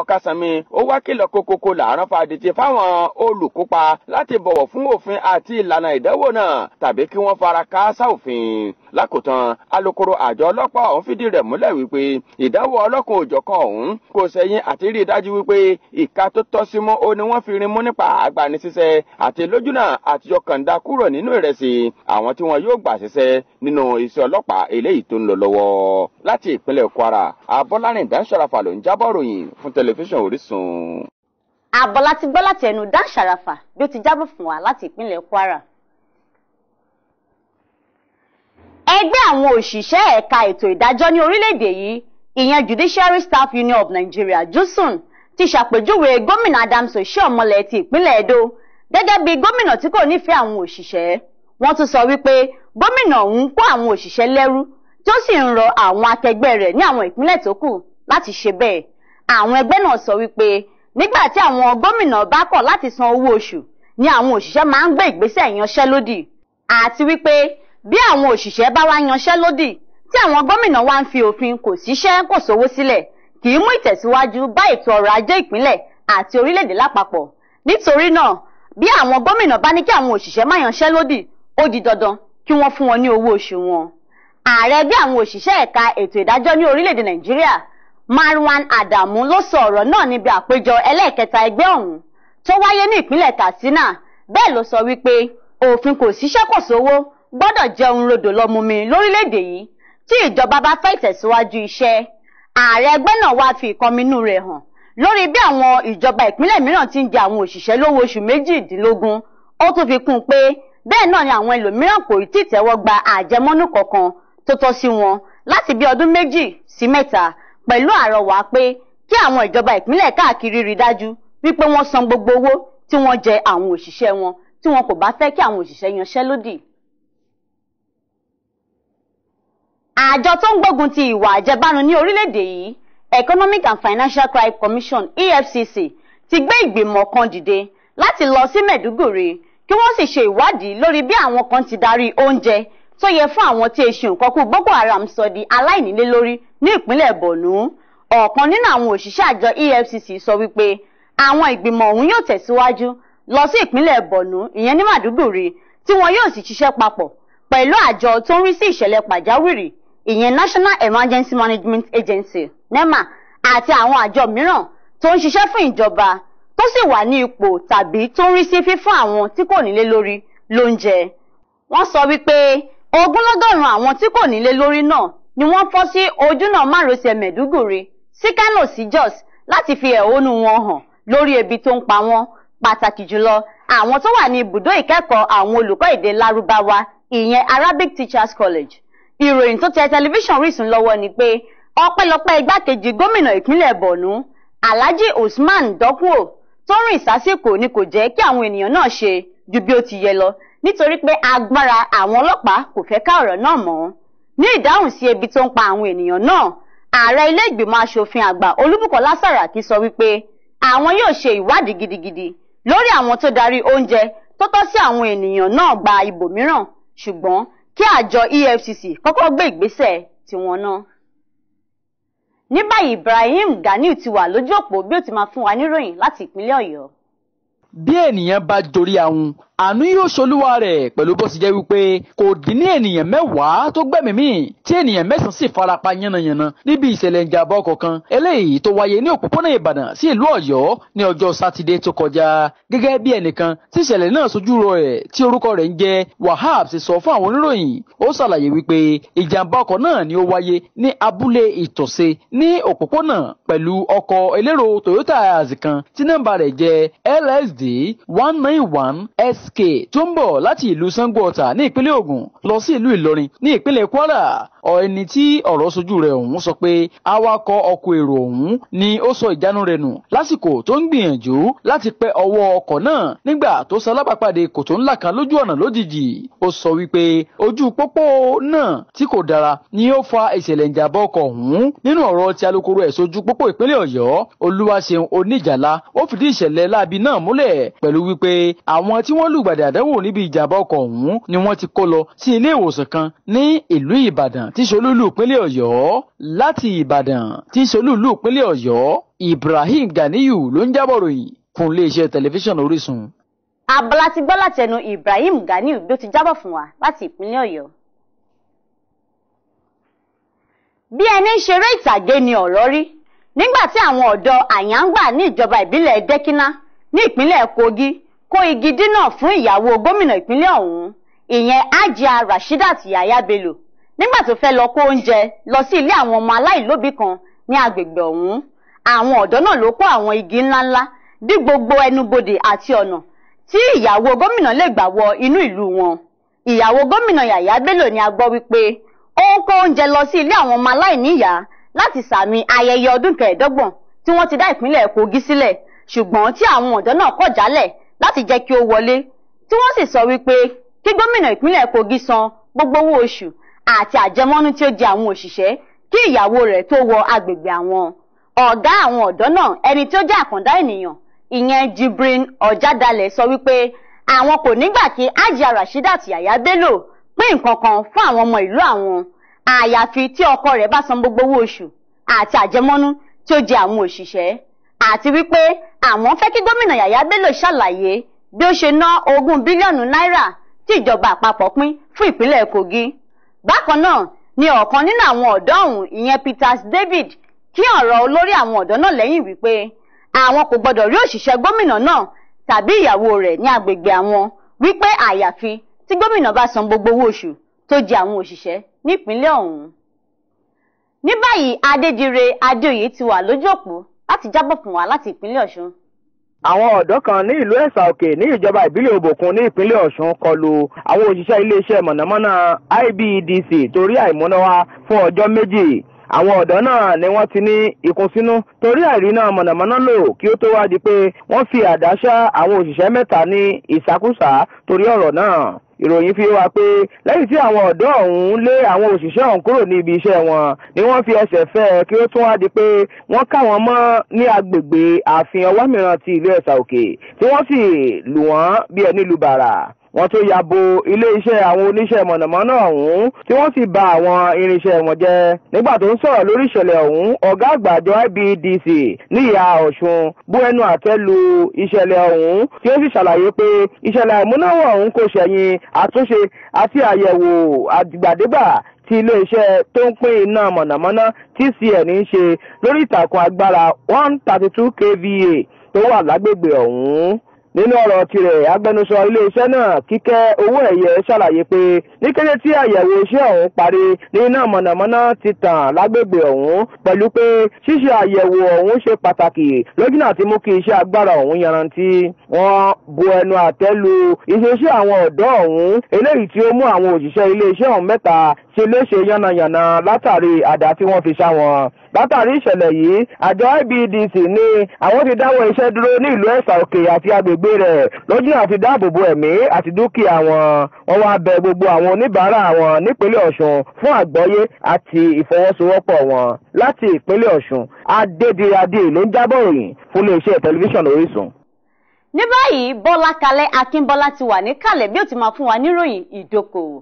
Ọ̀kasànmi ó wá kìlọ̀ kókókó làárọ̀ fàdìtì fáwọn olùkópa láti bọ̀wọ̀ fún òfin àti ìlànà ìdánwò náà tàbí kí wọ́n fara káásá òfin. Lákòótán alukoro àjọ ọlọ́pàá ọ̀hún fìdí rẹ̀ múlẹ̀ wípé ìdánwò ọlọ́kan òjọ̀kan ọ̀hún kò sẹ́yìn àti rí i dájú wípé ìka tó tọ́ sí mọ́ ó ní wọ́n fi rin mú nípa agbanisíṣẹ́ àti lójúnà àtijọ́ kàńdá kúrò nínú ìrẹsì àwọn tí wọn yóò gbà ṣiṣẹ́ nínú iṣẹ́ ọlọ́pàá eléyìí tó ń lọ lọ́wọ́. Láti ìpínlẹ̀ Kwara, Abọ́lárìn Dáńsàràfà ló ń jábọ̀ ròyìn fún tẹlifíṣàn Orísun. Àbọ̀lá ti gbọ́ láti ẹnu Dáńsàràfà bí ó ti jábọ̀ fún wa láti ìpínlẹ̀ Kwara. Ẹgbẹ́ àwọn òṣìṣẹ́ ẹ̀ka ètò ìdájọ́ ní orílẹ̀-èdè yìí, ìyẹn Judiciary Staff Union of Nigeria (JUSUN), ti ṣàpèjúwe gómìnà Adams Oshiomhole ti ìpínlẹ̀ Edo gẹ́gẹ́ bí gómìnà tí kò nífẹ̀ẹ́ àwọn òṣìṣẹ́. Wọ́n tún sọ wípé gómìnà ọ̀hún kó àwọn òṣìṣẹ́ lẹ́rú tí ó sì ń rọ àwọn akẹgbẹ́ rẹ̀ ní àwọn ìpínlẹ̀ tó kù láti ṣe bẹ́ẹ̀. Àwọn ẹgbẹ́ náà sọ wípé nígbà tí àwọn gómìnà bá kọ̀ láti san owó oṣù ni àwọn òṣìṣẹ́ máa ń gbé ìgbésẹ̀ ìyanṣẹ́lódì, àti wípé bí àwọn òṣìṣẹ́ bá wá yanṣẹ́lódì tí àwọn gómìnà wá ń fi òfin kò síṣẹ́ kò sówó sílẹ̀, kì í mú ìtẹ̀síwájú bá ètò ọrọ̀ ajé ìpínlẹ̀ àti orílẹ̀-èdè lápapọ̀. Nítorí náà, bí àwọn gómìnà bá ní kí àwọn òṣìṣẹ́ má yanṣẹ́lódì, ó di dandan kí wọ́n fún wọn ní owó oṣù wọn. Ààrẹ bí àwọn òṣìṣẹ́ ẹ̀ka ètò ìdájọ́ ní orílẹ̀-èdè Nàìjíríà, Marwan Adamu, ló sọ ọ̀rọ̀ náà níbi àpéjọ ẹlẹ́ẹ̀kẹta ẹgbẹ́ ọ̀hún tó wáyé ní ìpínlẹ̀ Katsina. Bẹ́ẹ̀ ló sọ wípé òfin kò síṣẹ́ kò sówó gbọ́dọ̀ jẹ́ ohun rodò lọ́mumi lórílẹ̀-èdè yìí tí ìjọba bá fẹ́ ìtẹ̀síwájú iṣẹ́. Ààrẹ ẹgbẹ́ náà wá fi ìkọminú rẹ̀ hàn lórí bí àwọn ìjọba ìpínlẹ̀ mìíràn ti ń jẹ àwọn òṣìṣẹ́ lówó oṣù 18. Ó tún fi kún un pé bẹ́ẹ̀ náà ni àwọn ẹlòmíràn kò tí ì tẹ́wọ́ gba àjẹmọ́nú kankan tó tọ́ sí wọn láti bí ọdún 2 sí 3, pẹ̀lú àrọwà pé kí àwọn ìjọba ìpínlẹ̀ káàkiri rí dájú wípé wọ́n san gbogbo owó tí wọ́n jẹ àwọn òṣìṣẹ́ wọn tí wọn kò bá fẹ́ kí àwọn òṣìṣẹ́ yanṣẹ́lódì. Àjọ tó ń gbógun ti ìwà àjẹbánu ní orílẹ̀-èdè yìí, Economic and Financial Crime Commission (EFCC), ti gbé ìgbìmọ̀ kan dìde láti lọ sí Maiduguri kí wọ́n sì ṣe ìwádìí lórí bí àwọn kan ti darí oúnjẹ tó yẹ fún àwọn tí eṣin òkọ́kù Boko Haram sọ di aláìnílé lórí ní ìpínlẹ̀ Borno. Ọ̀kan nínú àwọn òṣìṣẹ́ àjọ EFCC sọ wípé àwọn ìgbìmọ̀ ọ̀hún yóò tẹ̀síwájú lọ sí ìpínlẹ̀ Borno, ìyẹn ní Maiduguri, tí wọn yóò sì ṣiṣẹ́ papọ̀ pẹ̀lú àjọ tó ń rí sí ìṣẹ̀lẹ̀ pàjáwìrì, ìyẹn National Emergency Management Agency (Nema) àti àwọn àjọ mìíràn tó ń ṣiṣẹ́ fún ìjọba tó sì wà ní ipò tàbí tó ń rí sí fífún àwọn tí kò nílé lórí lóúnjẹ. Wọ́n sọ wípé ogúnlọ́gọ́rùn-ún àwọn tí kò nílé lórí náà ni wọ́n fọ́ sí ojúnà márosẹ̀ Maiduguri sí Kano sí Jos láti fi ẹ̀hónú wọn hàn lórí ebi tó ń pa wọ́n, pàtàkì jùlọ àwọn tó wà ní ibùdó ìkẹ́kọ̀ọ́ àwọn olùkọ́ èdè Lárúbáwá, ìyẹn Arabic Teachers College. Ìròyìn tó tẹ tẹlifíṣàn Orísun lọ́wọ́ ni pé ọpẹ́lọpẹ́ igbákejì gómìnà ìpínlẹ̀ Borno, Alhaji Usman Dokuo, tó rìn sásìkò ni kò jẹ́ kí àwọn ènìyàn náà ṣe ju bí ó ti yẹ lọ, nítorí pé agbára àwọn ọlọ́pàá kò fẹ́ ká ọ̀rọ̀ náà mọ́. Ní ìdáhùn sí ebi tó ń pa àwọn ènìyàn náà, ààrẹ ilé ìgbìmọ̀ aṣòfin àgbà Olúbùkọ́lá Sàràkí sọ wípé àwọn yóò ṣe ìwádìí gidigidi lórí àwọn tó darí oúnjẹ tó tọ́ sí àwọn ènìyàn náà gba ibòmíràn, ṣùgbọ́n kí àjọ EFCC kọ́kọ́ gbé ìgbésẹ̀ tiwọn náà. Ní báyìí, Ibrahim Ganiu ti wà lójú òpó bí ó ti máa fún wa níròyìn láti ìpínlẹ̀ Ọ̀yọ́. Bí ènìyàn bá dorí ahun, àánú yóò ṣolúwa rẹ̀, pẹ̀lú bó ti jẹ́ wípé kò dín ní ènìyàn 10 tó gbẹ̀mí mì tí ènìyàn 9 sì farapa yánnayànna níbi ìṣẹ̀lẹ̀ ìjàmbá ọkọ̀ kan eléyìí tó wáyé ní òpópónà Ìbàdàn sí ìlú Ọ̀yọ́ ní ọjọ́ Sátidé tó kọjá. Gẹ́gẹ́ bí ẹnìkan tí ìṣẹ̀lẹ̀ náà sojú rẹ̀ tí orúkọ rẹ̀ ń jẹ́ Wahab ṣe sọ fún àwọn oníròyìn, ó ṣàlàyé wípé ìjàmbá ọkọ̀ náà ni ó wáyé ní abúlé Ìtọ̀sẹ̀ ní òpópónà pẹ̀lú ọkọ̀ elérò Toyota Hiace kan tí nọ́mbà rẹ̀ jẹ́ LSD 191S tó ń bọ̀ láti ìlú Sango Ọ̀tà ní ìpínlẹ̀ Ògùn lọ sí ìlú Ìlọrin ní ìpínlẹ̀ Kwara. Ẹni tí ọ̀rọ̀ sojú rẹ̀ ọ̀hún sọ pé awakọ̀ ọkọ̀ èrò ọ̀hún ni ó sọ ìjánu rẹ̀ nù lásìkò tó ń gbìyànjú láti pẹ́ ọwọ́ ọkọ̀ náà nígbà tó ṣalábàápàdé kòtò ńlá kan lójú ọ̀nà lójijì. Ó sọ wípé ojú pópó náà tí kò dára ni ó fa ìṣẹ̀lẹ̀ ìjàmbá ọkọ̀ ọ̀hún. Nínú ọ̀rọ̀ tí alukoro ẹ̀ sojú pópó ìpínlẹ̀ Ọ̀yọ́, Olúwaṣeun Oníjàlá, ó fìdí ìṣẹ̀lẹ̀ láabi náà múlẹ̀ pẹ̀lú wípé àwọn tí wọ́n lùgbàdì àdánwò níbi ìjàmbá ọkọ̀ ọ̀hún ni wọ́n ti kó lọ sí ilé ìwòsàn kan ní ìlú Ìbàdàn tí í ṣolúlú ìpínlẹ̀ Ọ̀yọ́. Láti Ìbàdàn tí í ṣolúlú ìpínlẹ̀ Ọ̀yọ́, Ibrahim Ganiyu ló ń jábọ̀ ròyìn fún iléeṣẹ́ tẹlifíṣàn Orísun. Abala ti gbọ́ láti ẹnu Ibrahim Ganiyu bí ó ti jábọ̀ fún wa láti ìpínlẹ̀ Ọ̀yọ́. Bí ẹni ń ṣeré ìtàgé ni ọ̀rọ̀ rí nígbà tí àwọn ọ̀dọ́ Àyàngbà ní ìjọba ìbílẹ̀ Dẹ́kínà ní ìpínlẹ̀ Kogi kó igi dínà fún ìyàwó gómìnà ìpínlẹ̀ ọ̀hún, ìyẹn Hajia Rasheedat Yahaya Bello, nígbà tó fẹ́ lọ kó oúnjẹ lọ sí ilé àwọn ọmọ aláìlóbìí kan ní agbègbè ọ̀hún. Àwọn ọ̀dọ́ náà ló kó àwọn igi ńláńlá dí gbogbo ẹnubodè àti ọ̀nà tí ìyàwó gómìnà lè gbà wọ inú ìlú wọn. Ìyàwó gómìnà Yahaya Bello ni a gbọ́ wípé ó ń kó oúnjẹ lọ sí ilé àwọn ọmọ aláìníyàá láti sàmì ayẹyẹ ọdún 25 tí wọ́n ti dá ìpínlẹ̀ Kogi sílẹ̀, ṣùgbọ́n tí àwọn ọ̀dọ́ náà kọ̀ jálẹ̀ láti jẹ́ kí ó wọlé, tí wọ́n sì sọ wípé kí gómìnà ìpínlẹ̀ Kogi san gbogbo owó oṣù àti àjẹmọ́nú tí ó jẹ àwọn òṣìṣẹ́ kí ìyàwó rẹ̀ tó wọ agbègbè àwọn. Ọ̀gá àwọn ọ̀dọ́ náà, ẹni tí ó jẹ́ àkàndá ènìyàn, ìyẹn Jibrin Ọ̀jádalẹ̀, sọ wípé àwọn kò nígbà kí Hajia Rasheedat Yahaya Bello pín nǹkan kan fún àwọn ọmọ ìlú àwọn, àyàfi tí ọkọ rẹ̀ bá san gbogbo owó oṣù àti àjẹmọ́nú tí ó jẹ àwọn òṣìṣẹ́, àti wípé àwọn fẹ́ kí gómìnà Yahaya Bello ṣàlàyé bí ó ṣe ná 20 bílíọ̀nù náírà tí ìjọba àpapọ̀ pín fún ìpínlẹ̀ Kogi. Bákan náà ni ọ̀kan nínú àwọn ọ̀dọ́ ọ̀hún, ìyẹn Peters David, kí ọ̀rọ̀ olórí àwọn ọ̀dọ́ náà lẹ́yìn wípé àwọn kò gbọdọ̀ rí òṣìṣẹ́ gómìnà náà tàbí ìyàwó rẹ̀ ní agbègbè àwọn, wípé àyàfi tí gómìnà bá san gbogbo owó oṣù tó jẹ àwọn òṣìṣẹ́ nípínlẹ̀ ọ̀hún. Ní báyìí, Adédire Adéoyè ti wà lójú òpó láti jábọ̀ fún wa láti ìpínlẹ̀ Ọ̀ṣun. Àwọn ọ̀dọ́ kan ní ìlú Ẹ̀sà Òkè ní ìjọba ìbílẹ̀ Òbòkun ní ìpínlẹ̀ Ọ̀ṣun kọlù àwọn òṣìṣẹ́ iléeṣẹ́ mọ̀nàmọ́ná IBEDC torí àìmúnáwá fún ọjọ́ méjì. Àwọn ọ̀dọ́ náà ni wọ́n ti ní ìkùnsínú torí àìríná mọ̀nàmọ́ná lò kí ó tó wá di pé wọ́n fi àdá ṣá àwọn òṣìṣẹ́ mẹ́ta ní ìsákúsá torí ọ̀rọ̀ náà. Ìròyìn fi wá pé lẹ́yìn tí àwọn ọ̀dọ́ ọ̀hún lé àwọn òṣìṣẹ́ ọ̀hún kúrò ní ibi iṣẹ́ wọn ni wọ́n fi ẹsẹ̀ fẹ́ kí ó tún wá di pé wọ́n ká wọn mọ́ ní agbègbè ààfin ọwá mìíràn ti ìlú Ẹ̀sà Òkè tí wọ́n sì lù wọ́n bí ẹni lu bàrà. Wọ́n tó ya bo ilé-iṣẹ́ àwọn oníṣẹ́ mọ̀nàmọ́ná ọ̀hún tí wọ́n sì bà àwọn irinṣẹ́ wọn jẹ́. Nígbà tó ń sọ̀rọ̀ lórí ìṣẹ̀lẹ̀ ọ̀hún, ọ̀gá àgbà àjọ IBEDC ní ìhà Ọ̀ṣun bú ẹnu àtẹ́ lu ìṣẹ̀lẹ̀ ọ̀hún tí ó sì ṣàlàyé pé ìṣẹ̀lẹ̀ àìmúnáwá ọ̀hún kò ṣẹ̀yìn àtúnṣe àti àyẹ̀wò àdìgbàdégbà tí ilé-iṣẹ́ tó ń pín iná mọ̀nàmọ́ná TCN ń ṣe lórí ìtàkùn agbára 132 kVA tó wà lágbègbè ọ̀hún. Nínú ọ̀rọ̀ tirẹ̀, agbẹnusọ iléeṣẹ́ náà Kíkẹ́ Owóẹ̀yẹ ṣàlàyé pé ní kété tí àyẹ̀wò iṣẹ́ ọ̀hún parí ní iná mọ̀nàmọ́ná ti tàn lágbègbè ọ̀hún, pẹ̀lú pé ṣíṣe àyẹ̀wò ọ̀hún ṣe pàtàkì lójú náà ti mú kí iṣẹ́ agbára ọ̀hún yanrantí. Wọ́n bu ẹnu àtẹ́ lu ìṣeṣẹ́ àwọn ọ̀dọ́ ọ̀hún eléyìí tí ó mú àwọn òṣìṣẹ́ iléeṣẹ́ ọ̀hún mẹ́ta ṣe léṣe yánnayànna látàrí àdá tí wọ́n fi ṣá wọn. Látàrí ìṣẹ̀lẹ̀ yìí, àjọ IBEDC ní àwọn ti dáwọ́ iṣẹ́ dúró ní ìlú Ẹ̀sà Òkè àti agbègbè rẹ̀ lójú àti dáàbòbò ẹ̀mí àti dúkìá wọn. Wọ́n wá bẹ̀ gbogbo àwọn oníbàárà wọn nípínlẹ̀ Ọ̀ṣun fún àgbọ́yé àti ìfọwọ́sowọ́pọ̀ wọn. Láti ìpínlẹ̀ Ọ̀ṣun, Adédire Adéoyè ló ń jábọ̀ ròyìn fún iléeṣẹ́ tẹlifíṣàn Orísun. Ní báyìí, Bọ́lá Kalẹ́ Akínbọ́lá ti wà níkàlẹ̀ bí ó ti máa fún wa níròyìn ìdókòwò.